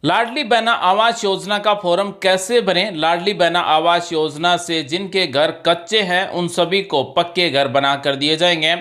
लाडली बहना आवास योजना का फॉर्म कैसे भरें। लाडली बहना आवास योजना से जिनके घर कच्चे हैं उन सभी को पक्के घर बना कर दिए जाएंगे।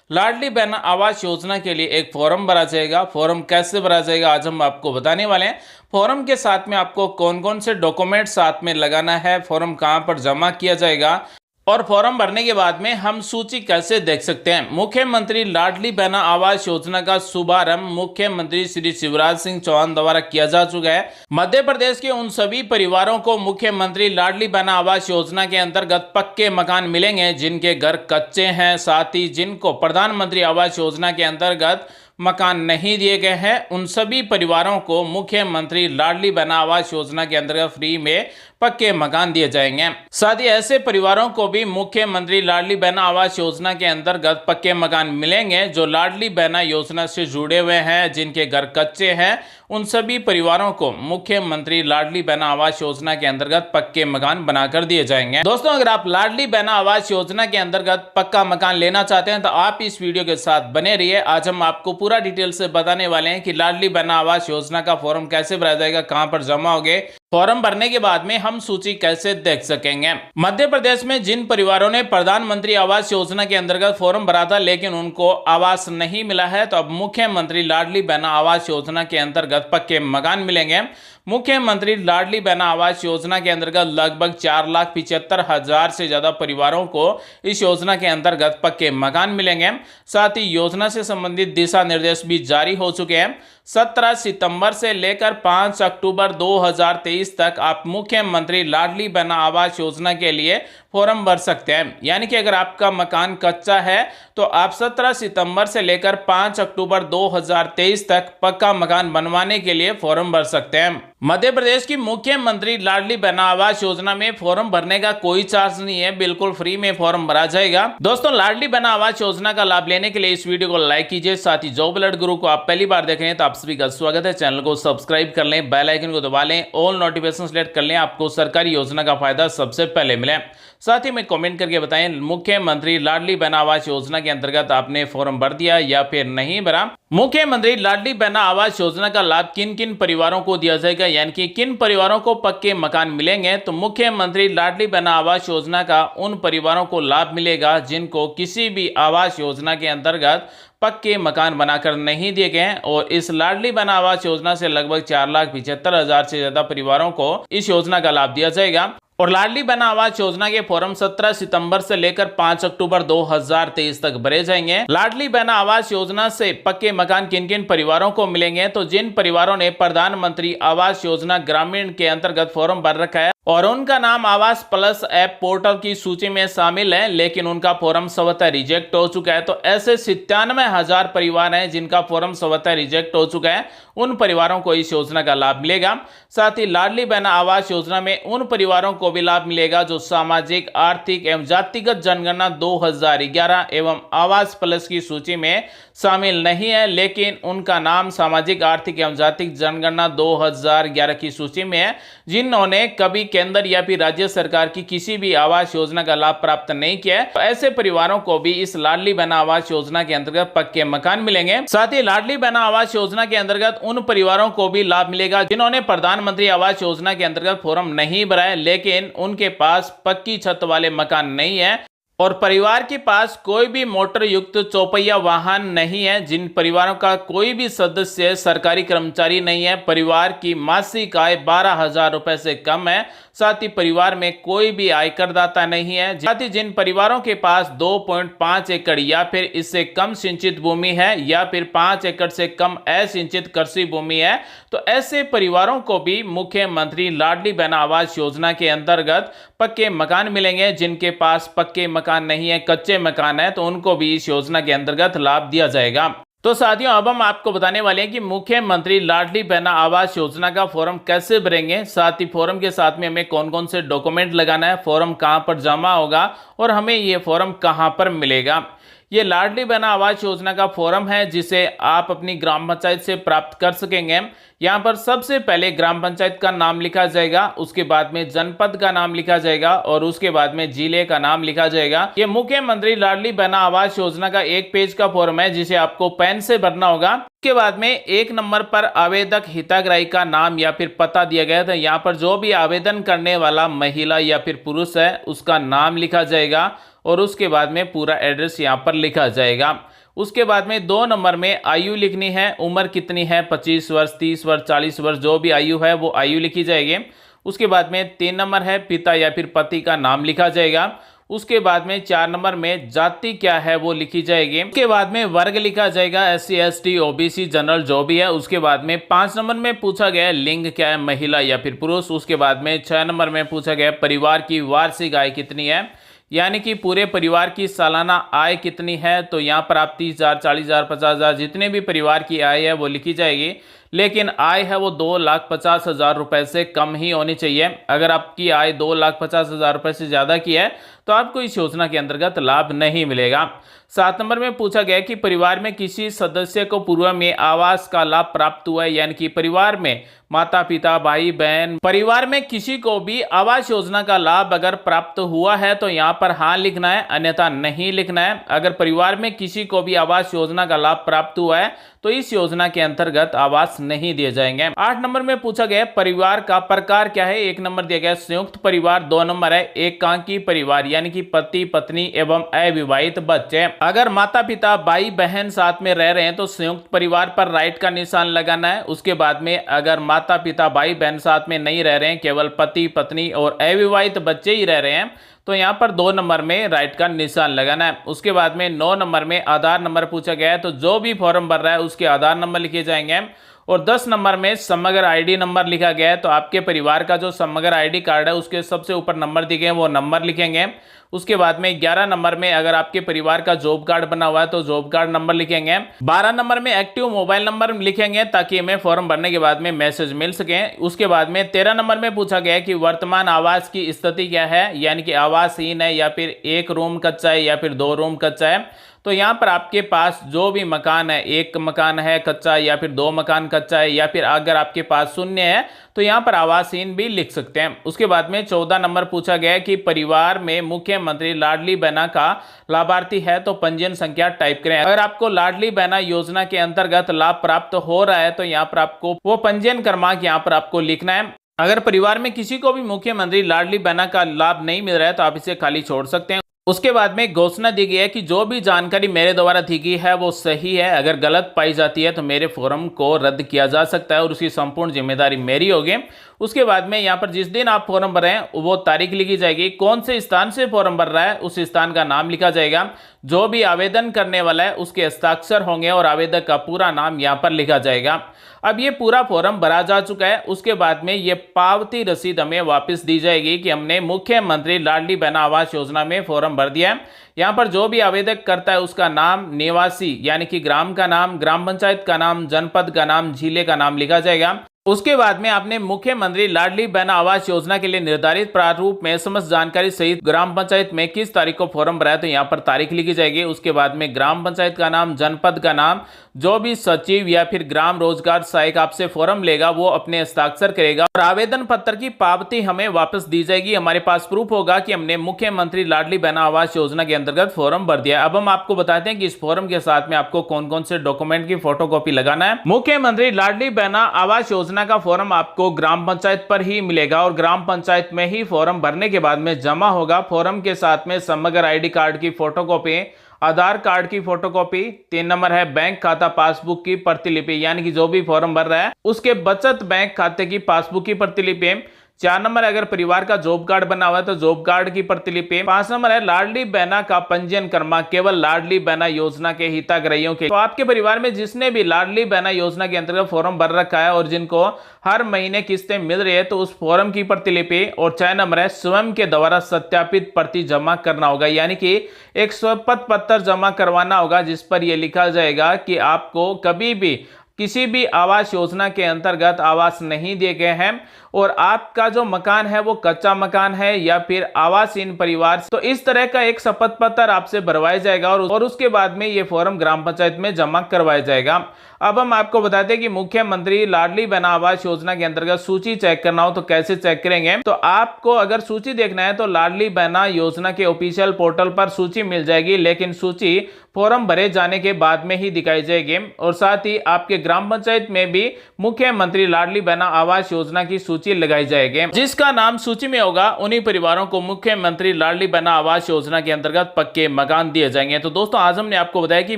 लाडली बहना आवास योजना के लिए एक फॉर्म भरा जाएगा। फॉर्म कैसे भरा जाएगा आज हम आपको बताने वाले हैं। फॉर्म के साथ में आपको कौन कौन से डॉक्यूमेंट साथ में लगाना है, फॉर्म कहां पर जमा किया जाएगा और फॉर्म भरने के बाद में हम सूची कैसे देख सकते हैं। मुख्यमंत्री लाडली बहना आवास योजना का शुभारंभ मुख्यमंत्री श्री शिवराज सिंह चौहान द्वारा किया जा चुका है। मध्य प्रदेश के उन सभी परिवारों को मुख्यमंत्री लाडली बहना आवास योजना के अंतर्गत पक्के मकान मिलेंगे जिनके घर कच्चे हैं। साथ ही जिनको प्रधानमंत्री आवास योजना के अंतर्गत मकान नहीं दिए गए हैं उन सभी परिवारों को मुख्यमंत्री लाडली बहना आवास योजना के अंतर्गत फ्री में पक्के मकान दिए जाएंगे। साथ ही ऐसे परिवारों को भी मुख्यमंत्री लाडली बहना आवास योजना के अंतर्गत पक्के मकान मिलेंगे जो लाडली बहना योजना से जुड़े हुए हैं, जिनके घर कच्चे हैं। उन सभी परिवारों को मुख्यमंत्री लाडली बहना आवास योजना के अंतर्गत पक्के मकान बनाकर दिए जाएंगे। दोस्तों, अगर आप लाडली बहना आवास योजना के अंतर्गत पक्का मकान लेना चाहते हैं तो आप इस वीडियो के साथ बने रहिए। आज हम आपको पूरा डिटेल से बताने वाले हैं कि लाडली बहना आवास योजना का फॉर्म कैसे भरा जाएगा, कहां पर जमा होगे, फॉर्म भरने के बाद में हम सूची कैसे देख सकेंगे। मध्य प्रदेश में जिन परिवारों ने प्रधानमंत्री आवास योजना के अंतर्गत फॉर्म भरा था लेकिन उनको आवास नहीं मिला है तो अब मुख्यमंत्री लाडली बहना आवास योजना के अंतर्गत पक्के मकान मिलेंगे। मुख्यमंत्री लाडली बहना आवास योजना के अंतर्गत लगभग 4,75,000 से ज्यादा परिवारों को इस योजना के अंतर्गत पक्के मकान मिलेंगे। साथ ही योजना से संबंधित दिशा निर्देश भी जारी हो चुके हैं। 17 सितंबर से लेकर 5 अक्टूबर 2023 तक आप मुख्यमंत्री लाडली बहना आवास योजना के लिए फॉर्म भर सकते हैं। यानी कि अगर आपका मकान कच्चा है तो आप 17 सितंबर से लेकर 5 अक्टूबर 2023 तक पक्का मकान बनवाने के लिए फॉर्म भर सकते हैं। मध्य प्रदेश की मुख्यमंत्री लाडली बहना आवास योजना में फॉर्म भरने का कोई चार्ज नहीं है, बिल्कुल फ्री में फॉर्म भरा जाएगा। दोस्तों, लाडली बहना आवास योजना का लाभ लेने के लिए इस वीडियो को लाइक कीजिए। साथ ही जॉब अलर्ट गुरु को आप पहली बार देख रहे हैं तो आप सभी का स्वागत है। चैनल को सब्सक्राइब कर लें, बेल आइकन को दबा लें, ऑल नोटिफिकेशन सेलेक्ट कर लें, आपको सरकारी योजना का फायदा सबसे पहले मिले। साथ ही में कमेंट करके बताएं मुख्यमंत्री लाडली बहना आवास योजना के अंतर्गत आपने फॉर्म भर दिया या फिर नहीं भरा। मुख्यमंत्री लाडली बहना आवास योजना का लाभ किन किन परिवारों को दिया जाएगा, यानी कि किन परिवारों को पक्के मकान मिलेंगे। तो मुख्यमंत्री लाडली बहना आवास योजना का उन परिवारों को लाभ मिलेगा जिनको किसी भी आवास योजना के अंतर्गत पक्के मकान बनाकर नहीं दिए गए हैं। और इस लाडली बहना आवास योजना से लगभग 4,75,000 से ज्यादा परिवारों को इस योजना का लाभ दिया जाएगा। और लाडली बहना आवास योजना के फॉर्म 17 सितंबर से लेकर 5 अक्टूबर 2023 तक भरे जाएंगे। लाडली बहना आवास योजना से पक्के मकान किन किन परिवारों को मिलेंगे, तो जिन परिवारों ने प्रधानमंत्री आवास योजना ग्रामीण के अंतर्गत फॉर्म भर रखा है और उनका नाम आवास प्लस ऐप पोर्टल की सूची में शामिल है लेकिन उनका फॉर्म स्वतः रिजेक्ट हो चुका है, तो ऐसे 97,000 परिवार हैं जिनका फॉर्म स्वतः रिजेक्ट हो चुका है, उन परिवारों को इस योजना का लाभ मिलेगा। साथ ही लाडली बहना आवास योजना में उन परिवारों को भी लाभ मिलेगा जो सामाजिक, आर्थिक एवं जातिगत जनगणना 2011 एवं आवास प्लस की सूची में शामिल नहीं है लेकिन उनका नाम सामाजिक, आर्थिक एवं जातिक जनगणना 2011 की सूची में है, जिन्होंने कभी केंद्र या फिर राज्य सरकार की किसी भी आवास योजना का लाभ प्राप्त नहीं किया है। तो ऐसे परिवारों को भी इस लाडली बहना आवास योजना के अंतर्गत पक्के मकान मिलेंगे। साथ ही लाडली बहना आवास योजना के अंतर्गत उन परिवारों को भी लाभ मिलेगा जिन्होंने प्रधानमंत्री आवास योजना के अंतर्गत फॉर्म नहीं भरा है लेकिन उनके पास पक्की छत वाले मकान नहीं है और परिवार के पास कोई भी मोटर युक्त चौपहिया वाहन नहीं है। जिन परिवारों का कोई भी सदस्य सरकारी कर्मचारी नहीं है, परिवार की मासिक आय 12,000 रुपए से कम है, साथ ही परिवार में कोई भी आयकर दाता नहीं है। साथ ही जिन परिवारों के पास 2.5 एकड़ या फिर इससे कम सिंचित भूमि है या फिर 5 एकड़ से कम असिंचित कृषि भूमि है, तो ऐसे परिवारों को भी मुख्यमंत्री लाडली बहना आवास योजना के अंतर्गत पक्के मकान मिलेंगे। जिनके पास पक्के मकान नहीं है, कच्चे मकान है, तो उनको भी इस योजना के अंतर्गत लाभ दिया जाएगा। तो साथियों, अब हम आपको बताने वाले हैं कि मुख्यमंत्री लाडली बहना आवास योजना का फॉर्म कैसे भरेंगे, साथ ही फॉर्म के साथ में हमें कौन कौन से डॉक्यूमेंट लगाना है, फॉर्म कहां पर जमा होगा और हमें ये फॉर्म कहां पर मिलेगा। ये लाडली बहना आवास योजना का फॉर्म है जिसे आप अपनी ग्राम पंचायत से प्राप्त कर सकेंगे। यहाँ पर सबसे पहले ग्राम पंचायत का नाम लिखा जाएगा, उसके बाद में जनपद का नाम लिखा जाएगा और उसके बाद में जिले का नाम लिखा जाएगा। ये मुख्यमंत्री लाडली बहना आवास योजना का एक पेज का फॉर्म है जिसे आपको पेन से भरना होगा। उसके बाद में 1 नंबर पर आवेदक हितग्राही का नाम या फिर पता दिया गया था। यहाँ पर जो भी आवेदन करने वाला महिला या फिर पुरुष है उसका नाम लिखा जाएगा और उसके बाद में पूरा एड्रेस यहाँ पर लिखा जाएगा। उसके बाद में 2 नंबर में आयु लिखनी है, उम्र कितनी है, 25 वर्ष, 30 वर्ष, 40 वर्ष, जो भी आयु है वो आयु लिखी जाएगी। उसके बाद में 3 नंबर है पिता या फिर पति का नाम लिखा जाएगा। उसके बाद में 4 नंबर में जाति क्या है वो लिखी जाएगी। उसके बाद में वर्ग लिखा जाएगा, SC ST OBC जनरल जो भी है। उसके बाद में 5 नंबर में पूछा गया लिंग क्या है, महिला या फिर पुरुष। उसके बाद में 6 नंबर में पूछा गया परिवार की वार्षिक आय कितनी है, यानी कि पूरे परिवार की सालाना आय कितनी है। तो यहाँ पर आप 30,000, 40,000, 50,000 जितने भी परिवार की आय है वो लिखी जाएगी, लेकिन आय है वो 2,50,000 रुपए से कम ही होनी चाहिए। अगर आपकी आय 2,50,000 रुपए से ज़्यादा की है तो आपको इस योजना के अंतर्गत लाभ नहीं मिलेगा। 7 नंबर में पूछा गया कि परिवार में किसी सदस्य को पूर्व में आवास का लाभ प्राप्त हुआ है, यानी कि परिवार में माता पिता भाई बहन परिवार में किसी को भी आवास योजना का लाभ अगर प्राप्त हुआ है तो यहाँ पर हाँ लिखना है, अन्यथा नहीं लिखना है। अगर परिवार में किसी को भी आवास योजना का लाभ प्राप्त हुआ है तो इस योजना के अंतर्गत आवास नहीं दिए जाएंगे। 8 नंबर में पूछा गया परिवार का प्रकार क्या है। 1 नंबर दिया गया संयुक्त परिवार, 2 नंबर है एकांकी परिवार यानी कि पति पत्नी एवं अविवाहित बच्चे। अगर माता पिता भाई बहन साथ में रह रहे हैं तो संयुक्त परिवार पर राइट का निशान लगाना है। उसके बाद में अगर माता पिता भाई बहन साथ में नहीं रह रहे हैं, केवल पति पत्नी और अविवाहित बच्चे ही रह रहे हैं, तो यहाँ पर 2 नंबर में राइट का निशान लगाना है। उसके बाद में 9 नंबर में आधार नंबर पूछा गया है, तो जो भी फॉर्म भर रहा है उसके आधार नंबर लिखे जाएंगे। और 10 नंबर में समग्र आईडी नंबर लिखा गया है, तो आपके परिवार का जो समग्र आईडी कार्ड है उसके सबसे ऊपर नंबर दिखे हैं वो नंबर लिखेंगे। उसके बाद में 11 नंबर में अगर आपके परिवार का जॉब कार्ड बना हुआ है तो जॉब कार्ड नंबर लिखेंगे। 12 नंबर में एक्टिव मोबाइल नंबर लिखेंगे ताकि हमें फॉर्म भरने के बाद में मैसेज मिल सके। उसके बाद में 13 नंबर में पूछा गया कि वर्तमान आवास की स्थिति क्या है, यानी कि आवासहीन है या फिर 1 रूम कच्चा है या फिर 2 रूम कच्चा है। तो यहाँ पर आपके पास जो भी मकान है, 1 मकान है कच्चा या फिर 2 मकान कच्चा है या फिर अगर आपके पास शून्य है तो यहाँ पर आवासहीन भी लिख सकते हैं। उसके बाद में 14 नंबर पूछा गया कि परिवार में मुख्यमंत्री लाडली बहना का लाभार्थी है तो पंजीयन संख्या टाइप करें। अगर आपको लाडली बहना योजना के अंतर्गत लाभ प्राप्त हो रहा है तो यहाँ पर आपको वो पंजीयन क्रमांक यहाँ पर आपको लिखना है। अगर परिवार में किसी को भी मुख्यमंत्री लाडली बहना का लाभ नहीं मिल रहा है तो आप इसे खाली छोड़ सकते हैं। उसके बाद में घोषणा दी गई है कि जो भी जानकारी मेरे द्वारा दी गई है वो सही है, अगर गलत पाई जाती है तो मेरे फॉर्म को रद्द किया जा सकता है और उसकी संपूर्ण जिम्मेदारी मेरी होगी। उसके बाद में यहाँ पर जिस दिन आप फॉर्म भर रहे हैं वो तारीख लिखी जाएगी, कौन से स्थान से फॉर्म भर रहा है उस स्थान का नाम लिखा जाएगा, जो भी आवेदन करने वाला है उसके हस्ताक्षर होंगे और आवेदक का पूरा नाम यहाँ पर लिखा जाएगा। अब ये पूरा फॉर्म भरा जा चुका है। उसके बाद में ये पावती रसीद हमें वापस दी जाएगी कि हमने मुख्यमंत्री लाडली बहना आवास योजना में फॉर्म भर दिया है। यहाँ पर जो भी आवेदक करता है उसका नाम, निवासी यानी कि ग्राम का नाम, ग्राम पंचायत का नाम, जनपद का नाम, जिले का नाम लिखा जाएगा। उसके बाद में आपने मुख्यमंत्री लाडली बहना आवास योजना के लिए निर्धारित प्रारूप में समस्त जानकारी सहित ग्राम पंचायत में किस तारीख को फॉर्म भरा है तो यहाँ पर तारीख लिखी जाएगी। उसके बाद में ग्राम पंचायत का नाम, जनपद का नाम, जो भी सचिव या फिर ग्राम रोजगार सहायक आपसे फॉर्म लेगा वो अपने हस्ताक्षर करेगा और आवेदन पत्र की पावती हमें वापस दी जाएगी। हमारे पास प्रूफ होगा कि हमने मुख्यमंत्री लाडली बहना आवास योजना के अंतर्गत फॉर्म भर दिया। अब हम आपको बताते हैं कि इस फॉर्म के साथ में आपको कौन कौन से डॉक्यूमेंट की फोटोकॉपी लगाना है। मुख्यमंत्री लाडली बहना आवास योजना का फॉर्म आपको ग्राम पंचायत पर ही मिलेगा और ग्राम पंचायत में ही फॉर्म भरने के बाद में जमा होगा। फॉर्म के साथ में समग्र आईडी कार्ड की फोटोकॉपी, आधार कार्ड की फोटोकॉपी, 3 नंबर है बैंक खाता पासबुक की प्रतिलिपि, यानी कि जो भी फॉर्म भर रहा है उसके बचत बैंक खाते की पासबुक की प्रतिलिपि, 4 नंबर अगर परिवार का जॉब कार्ड बना हुआ है तो जॉब कार्ड की प्रतिलिपि, 5 नंबर है लाडली बहना का पंजीयन क्रमांक केवल लाडली बहना योजना के हितग्राहियों के। तो आपके परिवार में जिसने भी लाडली बहना योजना के अंतर्गत फॉर्म भर रखा है और जिनको हर महीने किस्तें मिल रही है तो उस फॉर्म की प्रतिलिपि, और 6 नंबर है स्वयं के द्वारा सत्यापित प्रति जमा करना होगा, यानी कि एक स्वपथ पत्र जमा करवाना होगा जिस पर यह लिखा जाएगा कि आपको कभी भी किसी भी आवास योजना के अंतर्गत आवास नहीं दिए गए हैं और आपका जो मकान है वो कच्चा मकान है या फिर आवासहीन परिवार, तो इस तरह का एक शपथ पत्र आपसे भरवाया जाएगा और उसके बाद में ये फॉर्म ग्राम पंचायत में जमा करवाया जाएगा। अब हम आपको बता दें कि मुख्यमंत्री लाडली बहना आवास योजना के अंतर्गत सूची चेक करना हो तो कैसे चेक करेंगे। तो आपको अगर सूची देखना है तो लाडली बहना योजना के ऑफिशियल पोर्टल पर सूची मिल जाएगी, लेकिन सूची फॉर्म भरे जाने के बाद में ही दिखाई जाएगी। और साथ ही आपके ग्राम पंचायत में भी मुख्यमंत्री लाडली बहना आवास योजना की सूची लगाई जाएगी। जिसका नाम सूची में होगा उन्हीं परिवारों को मुख्यमंत्री लाडली बहना आवास योजना के अंतर्गत पक्के मकान दिए जाएंगे। तो दोस्तों आज हमने आपको बताया कि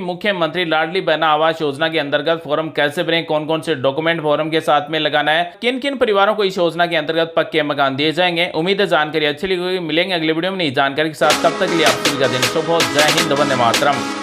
मुख्यमंत्री लाडली बहना आवास योजना के अंतर्गत फॉर्म कैसे भरें, कौन कौन से डॉक्यूमेंट फॉर्म के साथ में लगाना है, किन किन परिवारों को इस योजना के अंतर्गत पक्के मकान दिए जाएंगे। उम्मीद है जानकारी अच्छी लगी होगी। मिलेंगे अगले वीडियो में नई जानकारी के साथ, तब तक के लिए आप सभी का दिन शुभ हो। जय हिंद, वंदे मातरम।